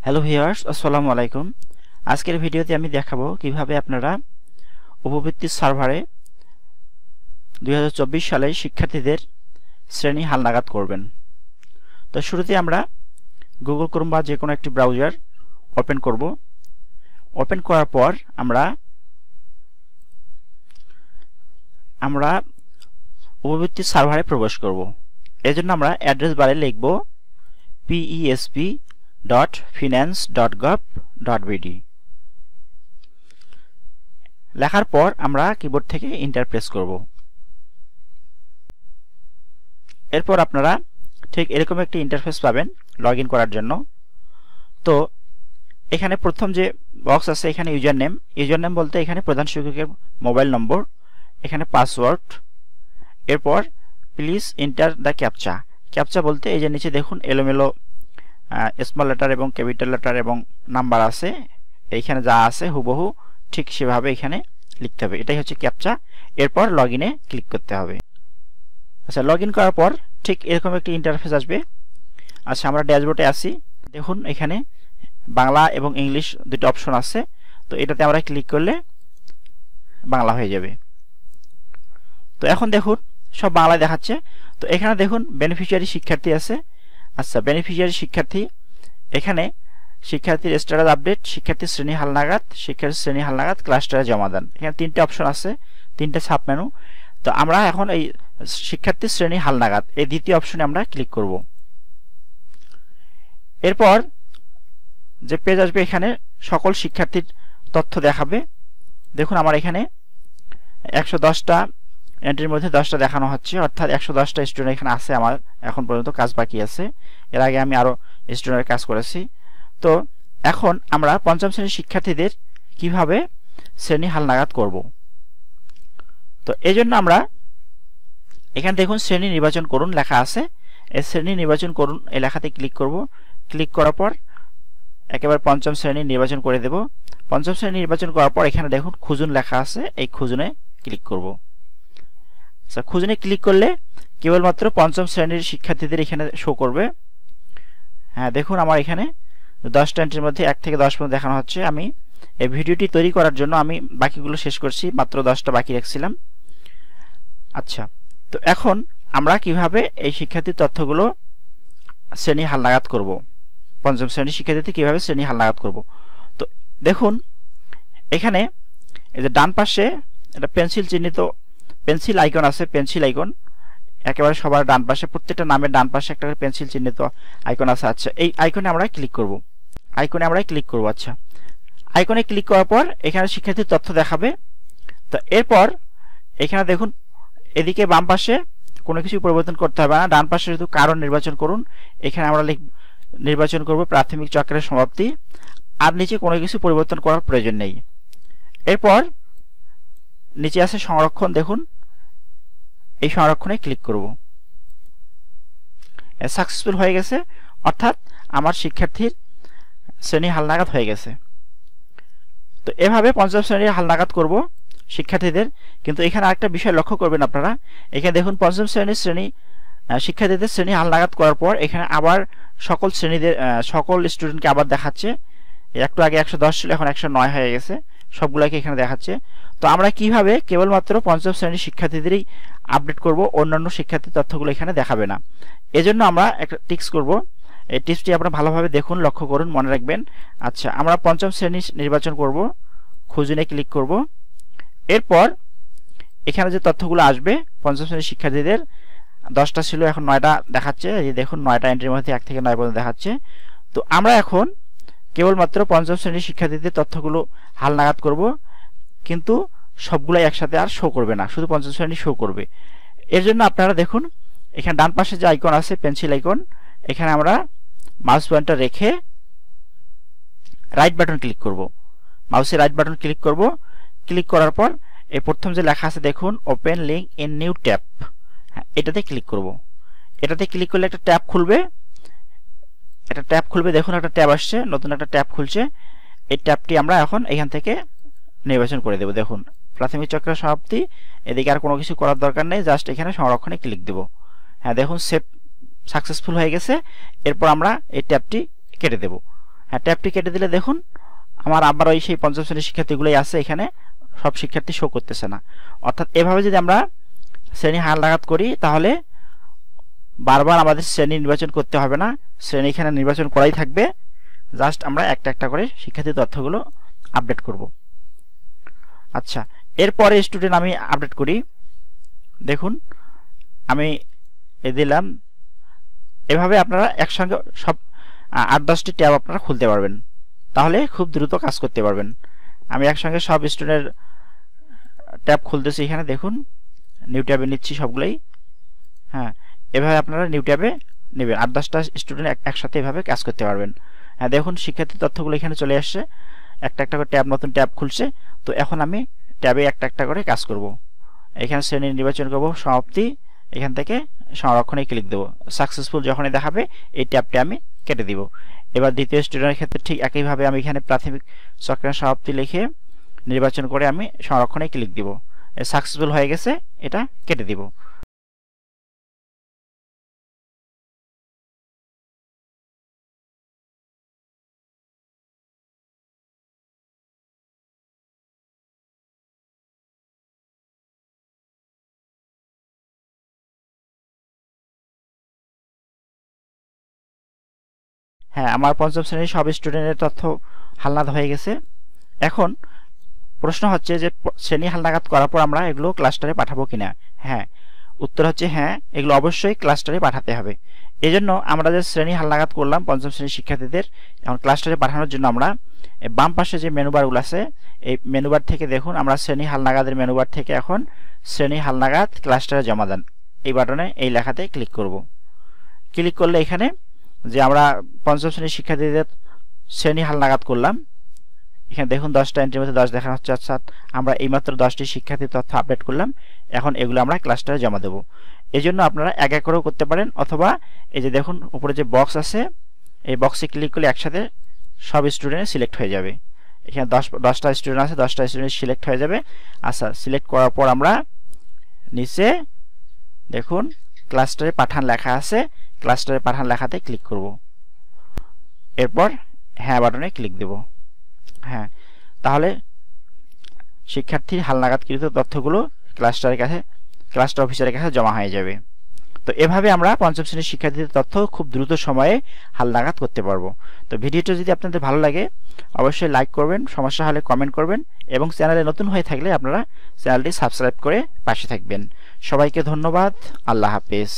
Hello viewers, আসসালামু আলাইকুম। আজকের ভিডিওতে আমি দেখাবো কিভাবে আপনারা উপবৃত্তি সার্ভারে 2024 সালে শিক্ষার্থীদের শ্রেণী হালনাগাদ করবেন। তো শুরুতে আমরা গুগল ক্রোম বা যে কোনো একটি ব্রাউজার ওপেন করব। ওপেন করার পর আমরা উপবৃত্তি সার্ভারে প্রবেশ করব। এজন্য আমরা অ্যাড্রেস বারে লিখব pesp.finance.gov.bd। লেখার পর আমরা কিবোর্ড থেকে এন্টার প্রেস করব। এরপর আপনারা ঠিক এরকম একটি ইন্টারফেস পাবেন লগইন করার জন্য। তো এখানে প্রথম যে বক্স আছে এখানে ইউজার নেম বলতে এখানে প্রধান শিক্ষকের মোবাইল নম্বর, এখানে পাসওয়ার্ড, এরপর প্লিজ এন্টার দ্য ক্যাপচা বলতে এই যে নিচে দেখুন এলোমেলো স্মল লেটার এবং ক্যাপিটাল লেটার এবং নাম্বার আছে, এইখানে যা আছে হুবহু ঠিক সেভাবে এখানে লিখতে হবে। এটাই হচ্ছে ক্যাপচা। এরপর লগইনে ক্লিক করতে হবে। আচ্ছা, লগইন করার পর ঠিক এরকম একটি ইন্টারফেস আসবে। আচ্ছা, আমরা ড্যাশবোর্ডে আসি। দেখুন এখানে বাংলা এবং ইংলিশ দুটো অপশন আছে। তো এটাতে আমরা ক্লিক করলে বাংলা হয়ে যাবে। তো এখন দেখুন সব বাংলায় দেখাচ্ছে। তো এখানে দেখুন বেনিফিশিয়ারি শিক্ষার্থী আছে। আচ্ছা, বেনিফিশিয়ারি শিক্ষার্থী, এখানে শিক্ষার্থীর স্ট্যাটাস আপডেট, শিক্ষার্থীর শ্রেণী হালনাগাদ, শিক্ষার্থীর শ্রেণী হালনাগাদ, ক্লাস্টারে জমা দেন। এখানে তিনটে অপশন আছে, তিনটে সাব মেনু। তো আমরা এখন এই শিক্ষার্থীর শ্রেণী হালনাগাদ এই দ্বিতীয় অপশনে আমরা ক্লিক করব। এরপর যে পেজ আসবে এখানে সকল শিক্ষার্থীর তথ্য দেখাবে। দেখুন আমার এখানে 110টা এন্ট্রির মধ্যে 10টা দেখানো হচ্ছে, অর্থাৎ 110টা স্টুডেন্ট এখানে আছে। আমার এখন পর্যন্ত কাজ বাকি আছে, এর আগে আমি আরো স্টুডেন্টের কাজ করেছি। তো এখন আমরা পঞ্চম শ্রেণীর শিক্ষার্থীদের কিভাবে শ্রেণী হালনাগাদ করব। তো এই জন্য আমরা এখানে দেখুন শ্রেণী নির্বাচন করুন লেখা আছে, এই শ্রেণী নির্বাচন করুন এই লেখাতে ক্লিক করব। ক্লিক করার পর একেবারে পঞ্চম শ্রেণী নির্বাচন করে দেব। পঞ্চম শ্রেণী নির্বাচন করার পর এখানে দেখুন খুঁজুন লেখা আছে, এই খুঁজুনে ক্লিক করব। আচ্ছা, খুঁজুনে ক্লিক করলে কেবলমাত্র পঞ্চম শ্রেণীর শিক্ষার্থীদের এখানে শো করবে। হ্যাঁ, দেখুন আমার এখানে 10টা এন্ট্রির মধ্যে 1 থেকে 10 পর্যন্ত দেখানো হচ্ছে। আমি এই ভিডিওটি তৈরি করার জন্য আমি বাকিগুলো শেষ করছি, মাত্র 10টা বাকি রাখছিলাম। আচ্ছা, তো এখন আমরা কিভাবে এই শিক্ষার্থীর তথ্যগুলো শ্রেণী হালনাগাদ করব, পঞ্চম শ্রেণীর শিক্ষার্থীদের কিভাবে শ্রেণী হালনাগাদ করব। তো দেখুন এখানে এই যে ডান পাশে একটা পেন্সিল আইকন আছে, পেন্সিল আইকন একেবারে সবার ডান পাশে, প্রত্যেকটা নামের ডান পাশে একটা পেন্সিল চিহ্নিত আইকন আছে। আচ্ছা, এই আইকনে আমরা ক্লিক করব। আচ্ছা, আইকনে ক্লিক করার পর এখানে শিক্ষার্থীর তথ্য দেখাবে। তো এরপর এখানে দেখুন এদিকে বাম পাশে কোনো কিছু পরিবর্তন করতে হবে না, ডান পাশে শুধু কারণ নির্বাচন করুন। এখানে আমরা নির্বাচন করব প্রাথমিক চক্রের সমাপ্তি, আর নিচে কোনো কিছু পরিবর্তন করার প্রয়োজন নেই। এরপর নিচে আছে সংরক্ষণ, দেখুন এই সংরক্ষণে ক্লিক করব। সাকসেসফুল হয়ে গেছে, অর্থাৎ আমার শিক্ষার্থীর শ্রেণী হালনাগাদ হয়ে গেছে। তো এভাবে পঞ্চম শ্রেণীর হালনাগাদ করব শিক্ষার্থীদের। কিন্তু এখানে আরেকটা বিষয় লক্ষ্য করবেন আপনারা, এখানে দেখুন পঞ্চম শ্রেণীর শিক্ষার্থীদের শ্রেণী হালনাগাদ করার পর এখানে আবার সকল স্টুডেন্টকে আবার দেখাচ্ছে। একটু আগে 110 ছিল, এখন 109 হয়ে গেছে, সবগুলোকে এখানে দেখাচ্ছে। তো আমরা কিভাবে কেবলমাত্র পঞ্চম শ্রেণীর শিক্ষার্থীদেরই আপডেট করব, অন্যান্য শিক্ষার্থীর তথ্যগুলো এখানে দেখাবে না। এজন্য আমরা একটা টিপস করব। এই টিপসটি আপনারা ভালোভাবে দেখুন, লক্ষ্য করুন, মনে রাখবেন। আচ্ছা, আমরা পঞ্চম শ্রেণী নির্বাচন করব, খুঁজুনে ক্লিক করব। এরপর এখানে যে তথ্যগুলো আসবে পঞ্চম শ্রেণীর শিক্ষার্থীদের 10টা ছিল, এখন 9টা দেখাচ্ছে। এই দেখুন 9টা এন্ট্রির মধ্যে 1 থেকে 9 পর্যন্ত দেখাচ্ছে। তো আমরা এখন কেবলমাত্র পঞ্চম শ্রেণীর শিক্ষার্থীদের তথ্যগুলো হালনাগাদ করব, কিন্তু সবগুলাই একসাথে আর শো করবে না, শুধু পঞ্চম শ্রেণী শো করবে। এর জন্য আপনারা দেখুন এখানে ডান পাশে যে আইকন আছে পেন্সিল আইকন, এখানে আমরা মাউস পয়েন্টার রেখে রাইট বাটন ক্লিক করব। মাউসের রাইট বাটন ক্লিক করব। ক্লিক করার পর এই প্রথম যে লেখা আছে দেখুন open link in new tab, এটাতে ক্লিক করব। এটাতে ক্লিক করলে একটা ট্যাব খুলবে, দেখুন একটা ট্যাব আসছে, নতুন একটা ট্যাব খুলছে। এই ট্যাবটি আমরা এখন এখান থেকে নির্বাচন করে দেব। দেখুন প্রাথমিক চক্রের সমাপ্তি, এদিকে আর কোনো কিছু করার দরকার নেই, জাস্ট এখানে সংরক্ষণে ক্লিক দেব। হ্যাঁ, দেখুন সেভ সাকসেসফুল হয়ে গেছে। এরপর আমরা এই ট্যাবটি কেটে দেব। হ্যাঁ, ট্যাবটি কেটে দিলে দেখুন আমার আবার ওই সেই পঞ্চম শ্রেণীর শিক্ষার্থীগুলোই আছে, এখানে সব শিক্ষার্থী শো করতেছে না। অর্থাৎ এভাবে যদি আমরা শ্রেণী হালনাগাদ করি তাহলে বারবার আমাদের শ্রেণী নির্বাচন করতে হবে না, শ্রেণী এখানে নির্বাচন করাই থাকবে, জাস্ট আমরা একটা একটা করে শিক্ষার্থীর তথ্যগুলো আপডেট করব। আচ্ছা, এরপরে স্টুডেন্ট আমি আপডেট করি। দেখুন আমি দিলাম। এভাবে আপনারা একসঙ্গে সব 8-10টি ট্যাব আপনারা খুলতে পারবেন, তাহলে খুব দ্রুত কাজ করতে পারবেন। আমি একসঙ্গে সব স্টুডেন্টের ট্যাব খুলতেছি, এখানে দেখুন নিউ ট্যাবে নিচ্ছি সবগুলোই। হ্যাঁ, এভাবে আপনারা নিউ ট্যাবে নেবেন, 8-10টা স্টুডেন্ট একসাথে এভাবে কাজ করতে পারবেন। হ্যাঁ, দেখুন শিক্ষার্থীর তথ্যগুলো এখানে চলে আসছে, একটা একটা করে ট্যাব, নতুন ট্যাব খুলছে। তো এখন আমি ট্যাবে একটা একটা করে কাজ করব। এখানে শ্রেণী নির্বাচন করব, সমাপ্তি, এখান থেকে সংরক্ষণে ক্লিক দেবো। সাকসেসফুল যখনই দেখাবে এই ট্যাবটি আমি কেটে দিব। এবার দ্বিতীয় স্টুডেন্টের ক্ষেত্রে ঠিক একইভাবে আমি এখানে প্রাথমিক চক্রের সমাপ্তি লিখে নির্বাচন করে আমি সংরক্ষণে ক্লিক দিব। সাকসেসফুল হয়ে গেছে, এটা কেটে দিব। হ্যাঁ, আমার পঞ্চম শ্রেণীর সব স্টুডেন্টের তথ্য হালনাগাদ হয়ে গেছে। এখন প্রশ্ন হচ্ছে যে শ্রেণী হালনাগাদ করার পর আমরা এগুলো ক্লাস্টারে পাঠাবো কিনা। হ্যাঁ, উত্তর হচ্ছে হ্যাঁ, এগুলো অবশ্যই ক্লাস্টারে পাঠাতে হবে। এই জন্য আমরা যে শ্রেণী হালনাগাদ করলাম পঞ্চম শ্রেণীর শিক্ষার্থীদের, এখন ক্লাস্টারে পাঠানোর জন্য আমরা বাম পাশে যে মেনুবারগুলো আছে এই মেনুবার থেকে দেখুন আমরা শ্রেণী হালনাগাদের মেনুবার থেকে এখন শ্রেণী হালনাগাদ ক্লাস্টারে জমা দেন এই বাটনে এই লেখাতে ক্লিক করব। ক্লিক করলে এখানে যে আমরা পঞ্চম শ্রেণীর শিক্ষার্থীদের শ্রেণী হালনাগাদ করলাম, এখানে দেখুন 10টা এন্ট্রির মধ্যে 10 দেখানো হচ্ছে। অর্থাৎ আমরা এইমাত্র 10টি শিক্ষার্থীর তথ্য আপডেট করলাম, এখন এগুলো আমরা ক্লাস্টারে জমা দেব। এই জন্য আপনারা এক এক করেও করতে পারেন, অথবা এই যে দেখুন উপরে যে বক্স আছে এই বক্সে ক্লিক করলে একসাথে সব স্টুডেন্ট সিলেক্ট হয়ে যাবে। এখানে 10টা স্টুডেন্ট আছে, 10টা স্টুডেন্ট সিলেক্ট হয়ে যাবে। আচ্ছা, সিলেক্ট করার পর আমরা নিচে দেখুন ক্লাস্টারে পাঠান লেখা আছে, ক্লাস্টারে পাঠান লেখাতে ক্লিক করব। এরপর হ্যাঁ বাটনে ক্লিক দেব। হ্যাঁ, তাহলে শিক্ষার্থীর হালনাগাদকৃত তথ্যগুলো ক্লাস্টার অফিসারের কাছে জমা হয়ে যাবে। তো এভাবে আমরা পঞ্চম শ্রেণীর শিক্ষার্থীদের তথ্য খুব দ্রুত সময়ে হালনাগাদ করতে পারবো। তো ভিডিওটা যদি আপনাদের ভালো লাগে অবশ্যই লাইক করবেন, সমস্যা হলে কমেন্ট করবেন, এবং চ্যানেলে নতুন হয়ে থাকলে আপনারা চ্যানেলটি সাবস্ক্রাইব করে পাশে থাকবেন। সবাইকে ধন্যবাদ। আল্লাহ হাফেজ।